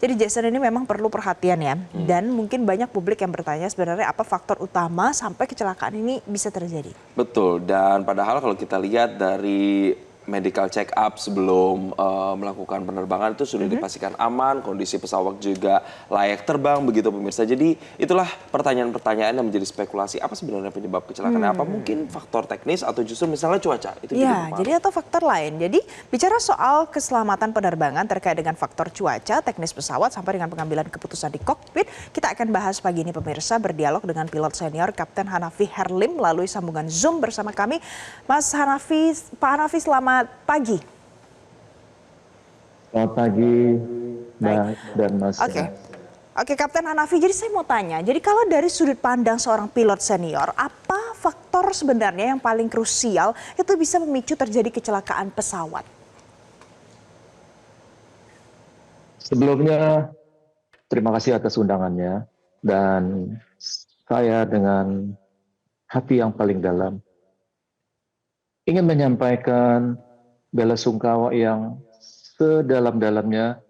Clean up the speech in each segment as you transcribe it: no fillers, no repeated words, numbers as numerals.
Jadi Jason ini memang perlu perhatian ya. Dan mungkin banyak publik yang bertanya sebenarnya apa faktor utama sampai kecelakaan ini bisa terjadi. Betul, dan padahal kalau kita lihat dari medical check up sebelum melakukan penerbangan itu sudah dipastikan aman, kondisi pesawat juga layak terbang begitu pemirsa. Jadi itulah pertanyaan-pertanyaan yang menjadi spekulasi apa sebenarnya penyebab kecelakaan, apa mungkin faktor teknis atau justru misalnya cuaca itu juga Ya, berpengaruh. jadi atau faktor lain. Jadi bicara soal keselamatan penerbangan terkait dengan faktor cuaca, teknis pesawat sampai dengan pengambilan keputusan di kokpit, kita akan bahas pagi ini pemirsa berdialog dengan pilot senior Kapten Hanafi Herlim melalui sambungan Zoom bersama kami. Mas Hanafi, Pak Hanafi selamat pagi. Selamat pagi, Mbak dan Mas. Oke, Kapten Hanafi, jadi saya mau tanya, jadi kalau dari sudut pandang seorang pilot senior, apa faktor sebenarnya yang paling krusial itu bisa memicu terjadi kecelakaan pesawat? Sebelumnya, terima kasih atas undangannya, dan saya dengan hati yang paling dalam ingin menyampaikan bela sungkawa yang sedalam-dalamnya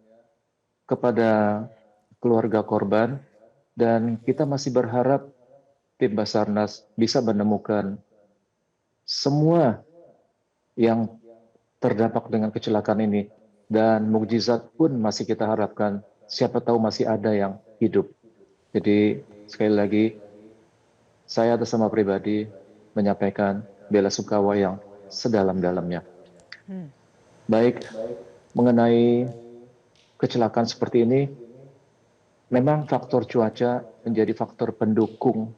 kepada keluarga korban, dan kita masih berharap tim Basarnas bisa menemukan semua yang terdampak dengan kecelakaan ini, dan mukjizat pun masih kita harapkan, siapa tahu masih ada yang hidup. Jadi sekali lagi saya atas nama pribadi menyampaikan bela sungkawa yang sedalam-dalamnya. Baik, mengenai kecelakaan seperti ini, memang faktor cuaca menjadi faktor pendukung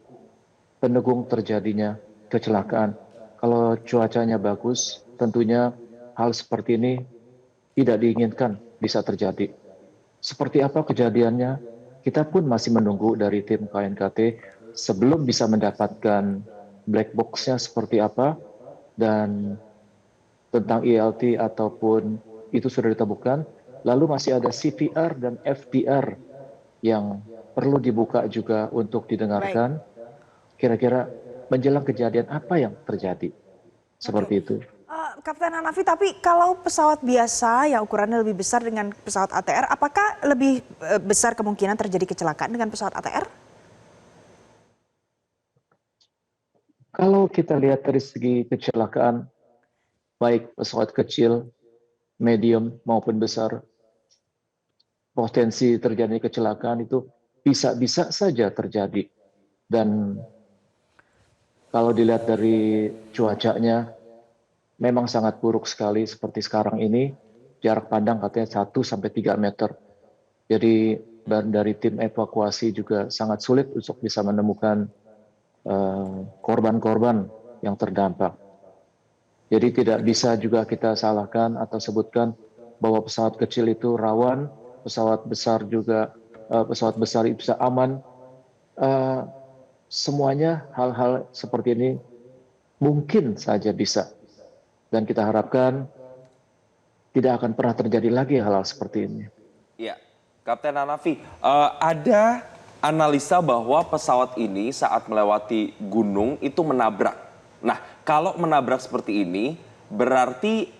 terjadinya kecelakaan. Kalau cuacanya bagus, tentunya hal seperti ini tidak diinginkan bisa terjadi. Seperti apa kejadiannya, kita pun masih menunggu dari tim KNKT sebelum bisa mendapatkan black box-nya seperti apa, dan tentang ELT ataupun itu sudah ditemukan. Lalu masih ada CVR dan FDR yang perlu dibuka juga untuk didengarkan. Kira-kira menjelang kejadian apa yang terjadi. Seperti itu. Kapten Hanafi, tapi kalau pesawat biasa yang ukurannya lebih besar dengan pesawat ATR, apakah lebih besar kemungkinan terjadi kecelakaan dengan pesawat ATR? Kalau kita lihat dari segi kecelakaan, baik pesawat kecil, medium maupun besar, potensi terjadi kecelakaan itu bisa saja terjadi. Dan kalau dilihat dari cuacanya, memang sangat buruk sekali seperti sekarang ini, jarak pandang katanya 1-3 meter. Jadi dari tim evakuasi juga sangat sulit untuk bisa menemukan korban-korban yang terdampak. Jadi tidak bisa juga kita salahkan atau sebutkan bahwa pesawat kecil itu rawan, pesawat besar juga pesawat besar itu bisa aman. Semuanya hal-hal seperti ini mungkin saja bisa, dan kita harapkan tidak akan pernah terjadi lagi hal-hal seperti ini. Ya, Kapten Hanafi, ada analisa bahwa pesawat ini saat melewati gunung itu menabrak. Nah, kalau menabrak seperti ini, berarti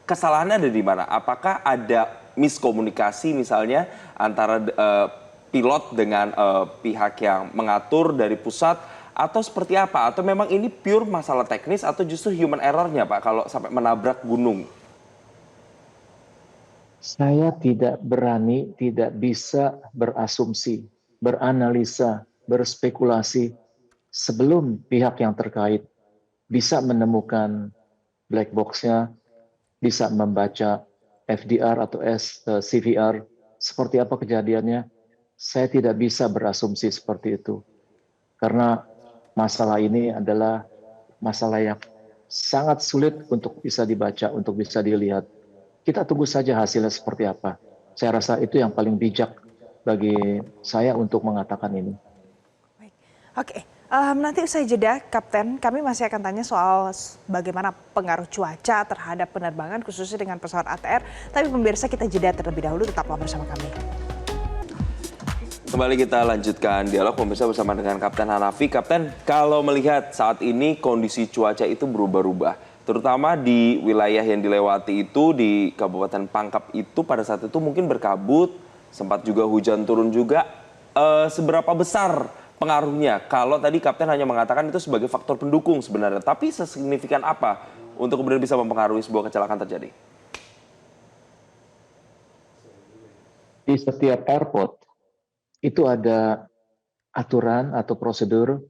kesalahannya ada di mana? Apakah ada miskomunikasi misalnya antara pilot dengan pihak yang mengatur dari pusat, atau seperti apa? Atau memang ini pure masalah teknis atau justru human error-nya, Pak, kalau sampai menabrak gunung? Saya tidak berani, tidak bisa berasumsi, beranalisa, berspekulasi sebelum pihak yang terkait bisa menemukan black box-nya, bisa membaca FDR atau CVR, seperti apa kejadiannya. Saya tidak bisa berasumsi seperti itu. Karena masalah ini adalah masalah yang sangat sulit untuk bisa dibaca, untuk bisa dilihat. Kita tunggu saja hasilnya seperti apa. Saya rasa itu yang paling bijak bagi saya untuk mengatakan ini. Oke, nanti usai jeda, Kapten, kami masih akan tanya soal bagaimana pengaruh cuaca terhadap penerbangan, khususnya dengan pesawat ATR. Tapi pemirsa, kita jeda terlebih dahulu, tetaplah bersama kami. Kembali kita lanjutkan dialog pemirsa bersama dengan Kapten Hanafi. Kapten, kalau melihat saat ini kondisi cuaca itu berubah-ubah, terutama di wilayah yang dilewati itu di Kabupaten Pangkep itu pada saat itu mungkin berkabut sempat juga hujan turun juga. Seberapa besar pengaruhnya? Kalau tadi Kapten hanya mengatakan itu sebagai faktor pendukung sebenarnya, tapi sesignifikan apa untuk kemudian bisa mempengaruhi sebuah kecelakaan terjadi? Di setiap airport itu ada aturan atau prosedur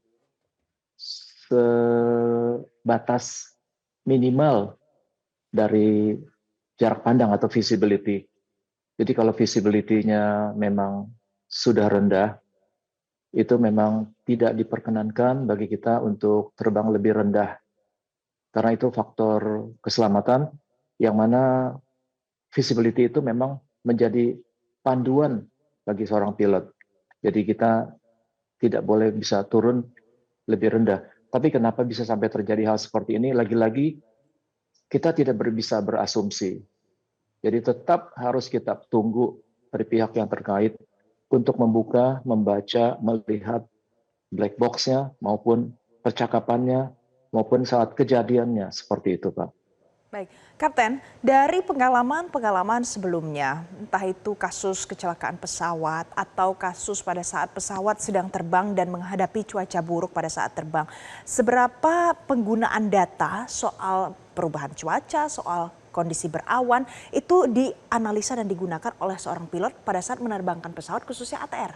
sebatas minimal dari jarak pandang atau visibility. Jadi kalau visibility-nya memang sudah rendah, itu memang tidak diperkenankan bagi kita untuk terbang lebih rendah. Karena itu faktor keselamatan yang mana visibility itu memang menjadi panduan bagi seorang pilot. Jadi kita tidak boleh bisa turun lebih rendah. Tapi kenapa bisa sampai terjadi hal seperti ini? Lagi-lagi kita tidak bisa berasumsi. Jadi tetap harus kita tunggu dari pihak yang terkait untuk membuka, membaca, melihat black box-nya maupun percakapannya maupun saat kejadiannya seperti itu, Pak. Baik, Kapten, dari pengalaman sebelumnya, entah itu kasus kecelakaan pesawat atau kasus pada saat pesawat sedang terbang dan menghadapi cuaca buruk pada saat terbang, seberapa penggunaan data soal perubahan cuaca, soal kondisi berawan, itu dianalisa dan digunakan oleh seorang pilot pada saat menerbangkan pesawat khususnya ATR?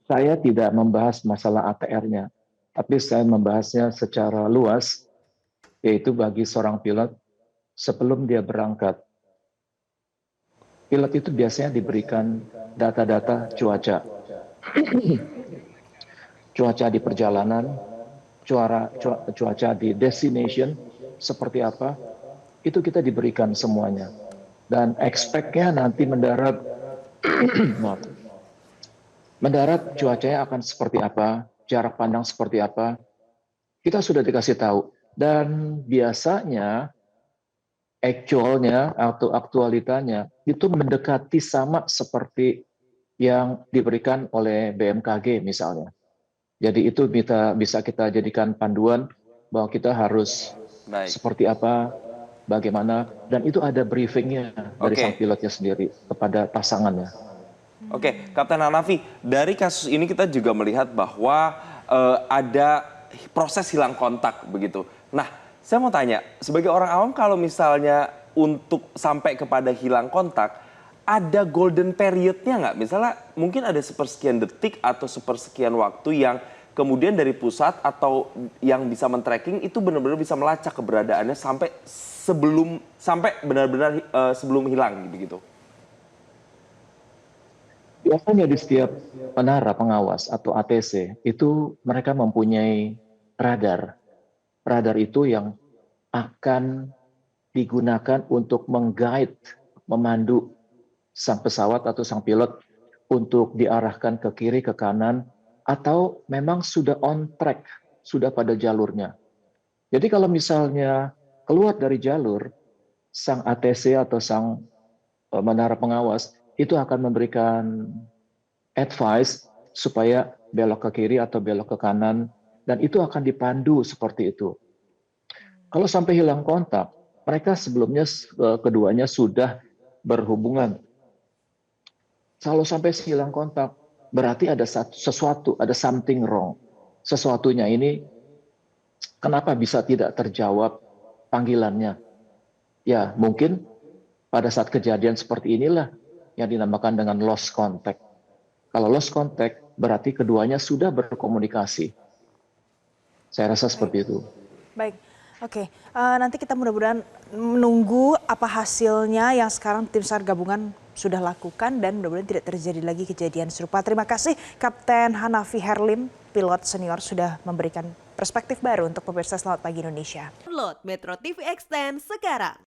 Saya tidak membahas masalah ATR-nya, tapi saya membahasnya secara luas, yaitu bagi seorang pilot sebelum dia berangkat. Pilot itu biasanya diberikan data-data cuaca. Cuaca di perjalanan, cuaca di destination, seperti apa, itu kita diberikan semuanya. Dan expect-nya nanti mendarat, mendarat cuacanya akan seperti apa, jarak pandang seperti apa, kita sudah dikasih tahu. Dan biasanya actualnya atau aktualitanya itu mendekati sama seperti yang diberikan oleh BMKG misalnya. Jadi itu bisa kita jadikan panduan bahwa kita harus seperti apa, bagaimana, dan itu ada briefingnya dari sang pilotnya sendiri kepada pasangannya. Oke, Kapten Hanafi, dari kasus ini kita juga melihat bahwa ada proses hilang kontak begitu. Nah, saya mau tanya, sebagai orang awam kalau misalnya untuk sampai kepada hilang kontak, ada golden period-nya nggak? Misalnya mungkin ada sepersekian detik atau sepersekian waktu yang kemudian dari pusat atau yang bisa men-tracking itu benar-benar bisa melacak keberadaannya sampai benar-benar sebelum hilang begitu. Biasanya di setiap menara pengawas atau ATC itu mereka mempunyai radar. Radar itu yang akan digunakan untuk meng-guide, memandu sang pesawat atau sang pilot untuk diarahkan ke kiri, ke kanan, atau memang sudah on track, sudah pada jalurnya. Jadi kalau misalnya keluar dari jalur, sang ATC atau sang menara pengawas itu akan memberikan advice supaya belok ke kiri atau belok ke kanan, dan itu akan dipandu seperti itu. Kalau sampai hilang kontak, mereka sebelumnya keduanya sudah berhubungan. Kalau sampai hilang kontak, berarti ada sesuatu, ada something wrong. Sesuatunya ini kenapa bisa tidak terjawab panggilannya? Ya, mungkin pada saat kejadian seperti inilah yang dinamakan dengan lost contact. Kalau lost contact, berarti keduanya sudah berkomunikasi. Saya rasa seperti itu. Baik, oke. Nanti kita mudah-mudahan menunggu apa hasilnya yang sekarang tim SAR gabungan sudah lakukan dan mudah-mudahan tidak terjadi lagi kejadian serupa. Terima kasih Kapten Hanafi Herlim, pilot senior sudah memberikan perspektif baru untuk pemirsa Selamat Pagi Indonesia. Download Metro TV Extend sekarang.